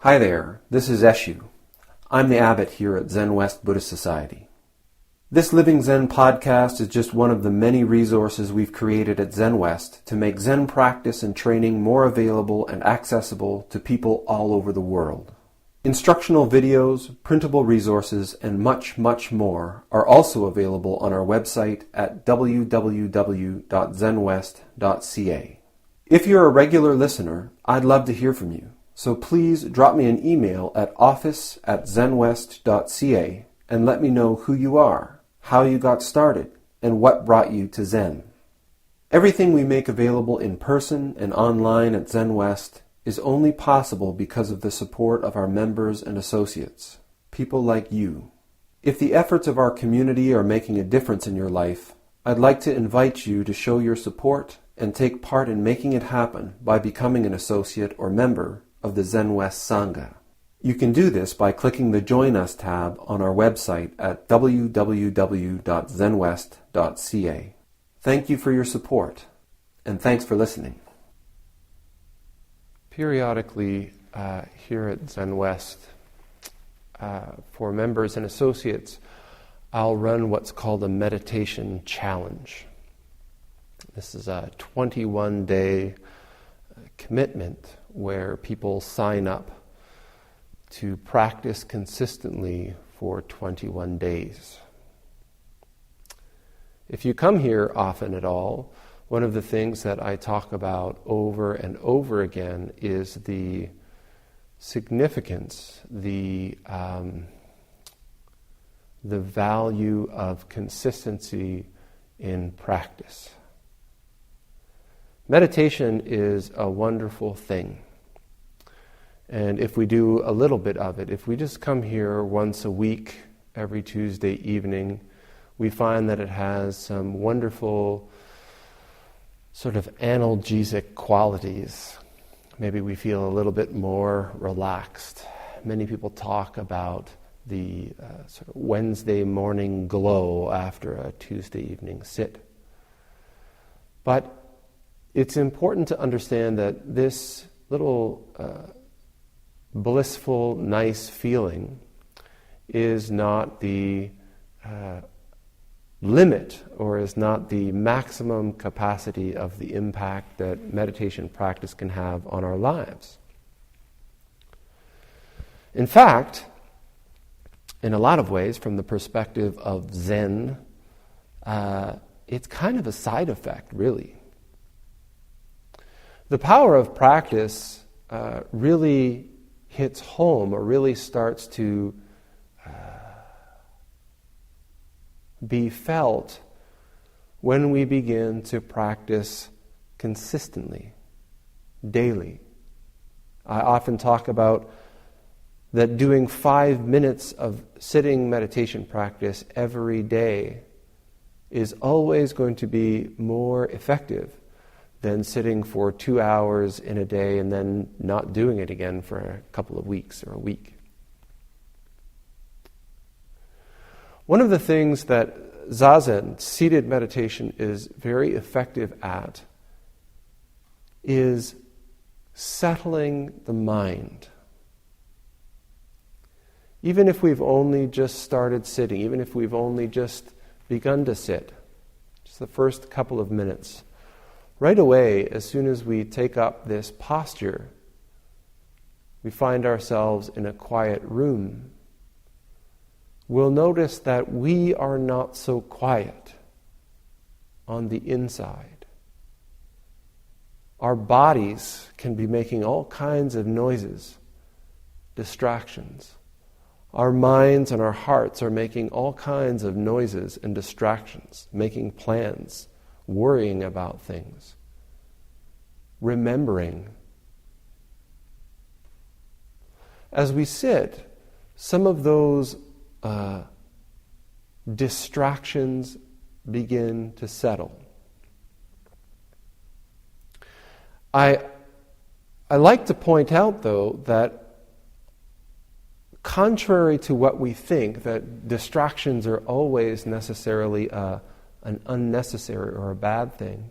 Hi there, this is Eshu. I'm the abbot here at Zenwest Buddhist Society. This Living Zen-podcast is just one of the many resources we've created at Zenwest to make Zen practice and training more available and accessible to people all over the world. Instructional videos, printable resources, and much, much more are also available on our website at www.zenwest.ca. If you're a regular listener, I'd love to hear from you. So please drop me an email at office@zenwest.ca and let me know who you are, how you got started, and what brought you to Zen. Everything we make available in person and online at Zenwest is only possible because of the support of our members and associates, people like you. If the efforts of our community are making a difference in your life, I'd like to invite you to show your support and take part in making it happen by becoming an associate or member of the Zenwest Sangha. You can do this by clicking the Join Us tab on our website at www.zenwest.ca. Thank you for your support, and thanks for listening. Periodically here at Zenwest, for members and associates, I'll run what's called a meditation challenge. This is a 21-day commitment where people sign up to practice consistently for 21 days. If you come here often at all, one of the things that I talk about over and over again is the significance, the value of consistency in practice. Meditation is a wonderful thing. And if we do a little bit of it, if we just come here once a week, every Tuesday evening, we find that it has some wonderful sort of analgesic qualities. Maybe we feel a little bit more relaxed. Many people talk about the sort of Wednesday morning glow after a Tuesday evening sit. But it's important to understand that this little blissful, nice feeling is not the limit or is not the maximum capacity of the impact that meditation practice can have on our lives. In fact, in a lot of ways, from the perspective of Zen, it's kind of a side effect, really. The power of practice really hits home or really starts to be felt when we begin to practice consistently, daily. I often talk about that doing 5 minutes of sitting meditation practice every day is always going to be more effective than sitting for 2 hours in a day and then not doing it again for a couple of weeks or a week. One of the things that Zazen, seated meditation, is very effective at is settling the mind. Even if we've only just started sitting, even if we've only just begun to sit, just the first couple of minutes, right away, as soon as we take up this posture, we find ourselves in a quiet room. We'll notice that we are not so quiet on the inside. Our bodies can be making all kinds of noises, distractions. Our minds and our hearts are making all kinds of noises and distractions, making plans, worrying about things, remembering. As we sit, some of those distractions begin to settle. I like to point out, though, that contrary to what we think, that distractions are always necessarily an unnecessary or a bad thing,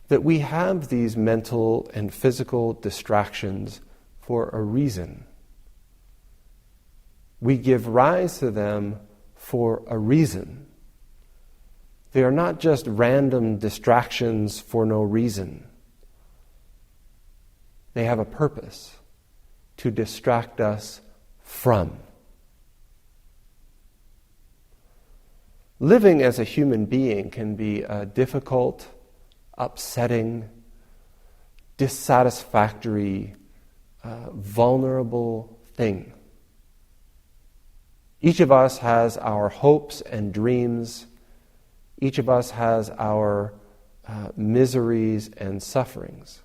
that we have these mental and physical distractions for a reason. We give rise to them for a reason. They are not just random distractions for no reason. They have a purpose to distract us from. Living as a human being can be a difficult, upsetting, dissatisfactory, vulnerable thing. Each of us has our hopes and dreams. Each of us has our miseries and sufferings.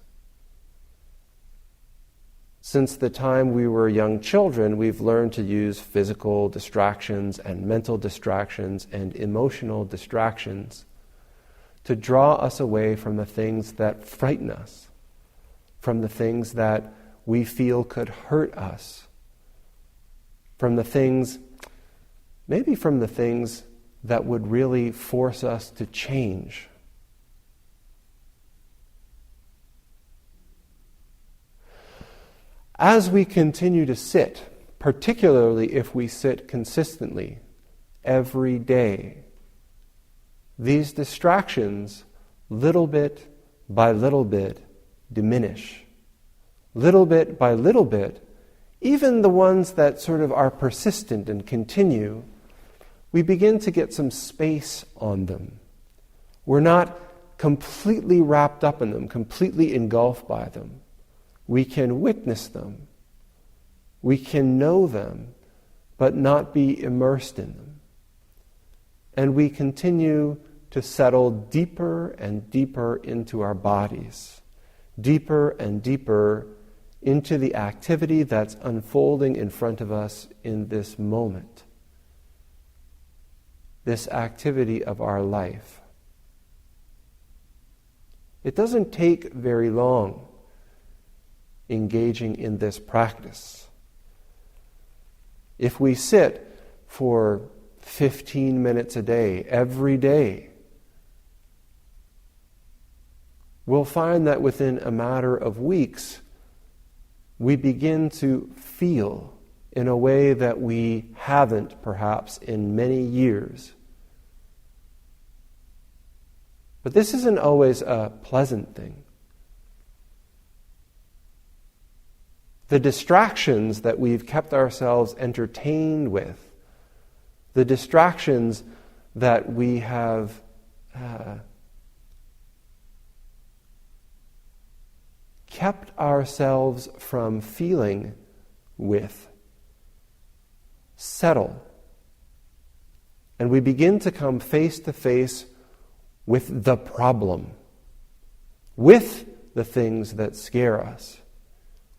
Since the time we were young children, we've learned to use physical distractions and mental distractions and emotional distractions to draw us away from the things that frighten us, from the things that we feel could hurt us, from the things, maybe from the things that would really force us to change. As we continue to sit, particularly if we sit consistently every day, these distractions, little bit by little bit, diminish. Little bit by little bit, even the ones that sort of are persistent and continue, we begin to get some space on them. We're not completely wrapped up in them, completely engulfed by them. We can witness them. We can know them, but not be immersed in them. And we continue to settle deeper and deeper into our bodies, deeper and deeper into the activity that's unfolding in front of us in this moment, this activity of our life. It doesn't take very long engaging in this practice. If we sit for 15 minutes a day, every day, we'll find that within a matter of weeks, we begin to feel in a way that we haven't perhaps in many years. But this isn't always a pleasant thing. The distractions that we've kept ourselves entertained with, the distractions that we have kept ourselves from feeling with, settle. And we begin to come face to face with the problem, with the things that scare us,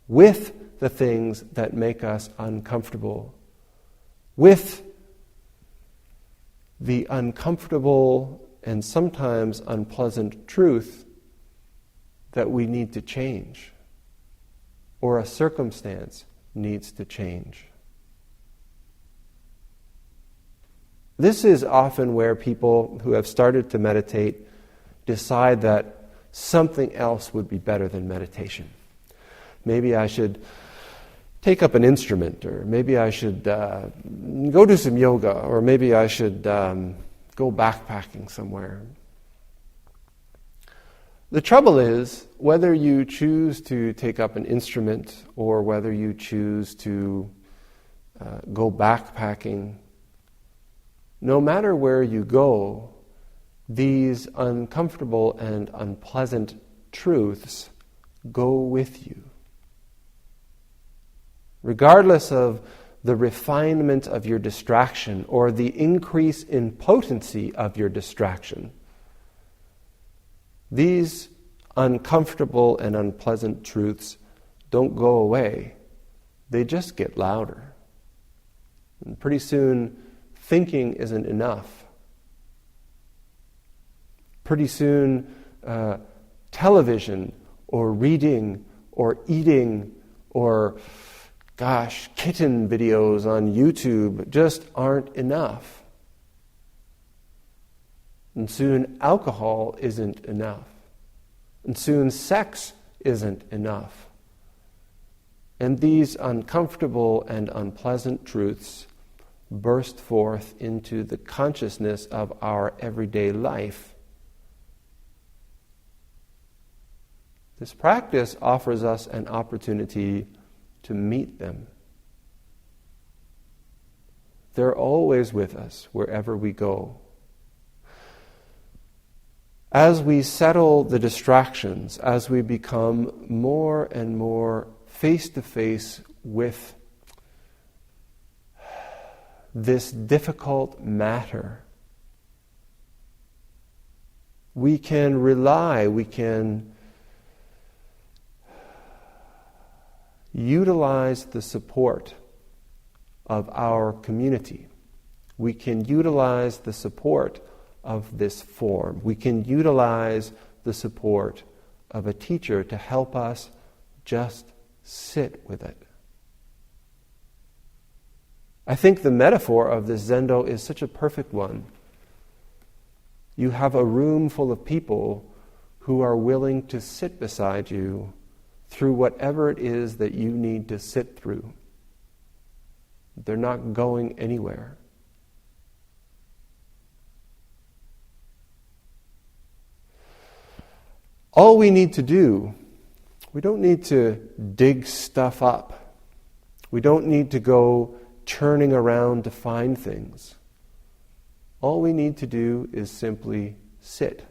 with the things that make us uncomfortable, with the uncomfortable and sometimes unpleasant truth that we need to change, or a circumstance needs to change. This is often where people who have started to meditate decide that something else would be better than meditation. Maybe I should take up an instrument, or maybe I should go do some yoga, or maybe I should go backpacking somewhere. The trouble is, whether you choose to take up an instrument or whether you choose to go backpacking, no matter where you go, these uncomfortable and unpleasant truths go with you. Regardless of the refinement of your distraction or the increase in potency of your distraction, these uncomfortable and unpleasant truths don't go away. They just get louder. And pretty soon, thinking isn't enough. Pretty soon, television or reading or eating or kitten videos on YouTube just aren't enough. And soon alcohol isn't enough. And soon sex isn't enough. And these uncomfortable and unpleasant truths burst forth into the consciousness of our everyday life. This practice offers us an opportunity to meet them. They're always with us wherever we go. As we settle the distractions, as we become more and more face-to-face with this difficult matter, we can rely, we can utilize the support of our community. We can utilize the support of this form. We can utilize the support of a teacher to help us just sit with it. I think the metaphor of this Zendo is such a perfect one. You have a room full of people who are willing to sit beside you through whatever it is that you need to sit through. They're not going anywhere. All we need to do, we don't need to dig stuff up. We don't need to go churning around to find things. All we need to do is simply sit,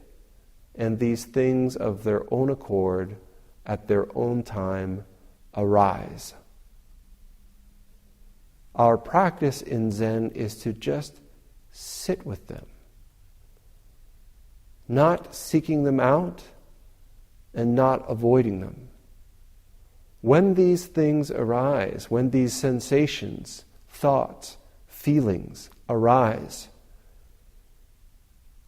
and these things of their own accord, at their own time, arise. Our practice in Zen is to just sit with them, not seeking them out and not avoiding them. When these things arise, when these sensations, thoughts, feelings arise,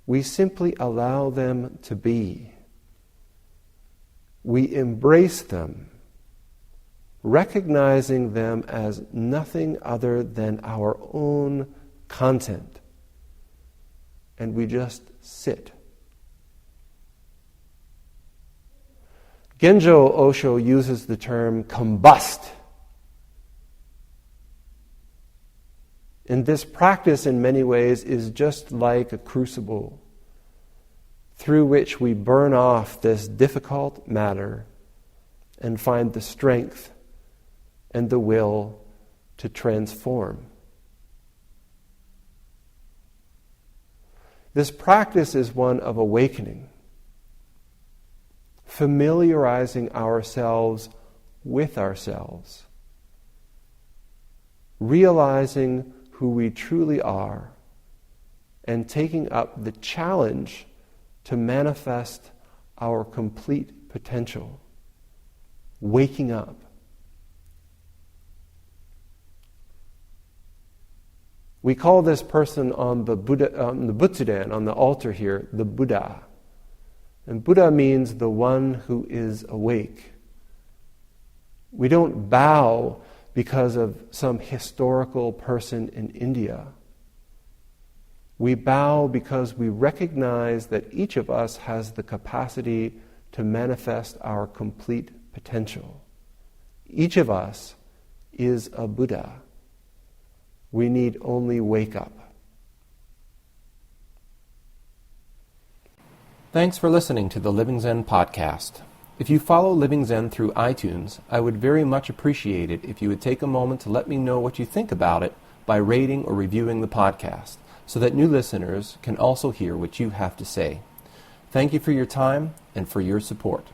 we simply allow them to be. We embrace them, recognizing them as nothing other than our own content. And we just sit. Genjo Osho uses the term combust. And this practice in many ways is just like a crucible through which we burn off this difficult matter and find the strength and the will to transform. This practice is one of awakening, familiarizing ourselves with ourselves, realizing who we truly are, and taking up the challenge to manifest our complete potential, waking up. We call this person on the Butsudan, on the altar here, the Buddha. And Buddha means the one who is awake. We don't bow because of some historical person in India. We bow because we recognize that each of us has the capacity to manifest our complete potential. Each of us is a Buddha. We need only wake up. Thanks for listening to the Living Zen podcast. If you follow Living Zen through iTunes, I would very much appreciate it if you would take a moment to let me know what you think about it by rating or reviewing the podcast, so that new listeners can also hear what you have to say. Thank you for your time and for your support.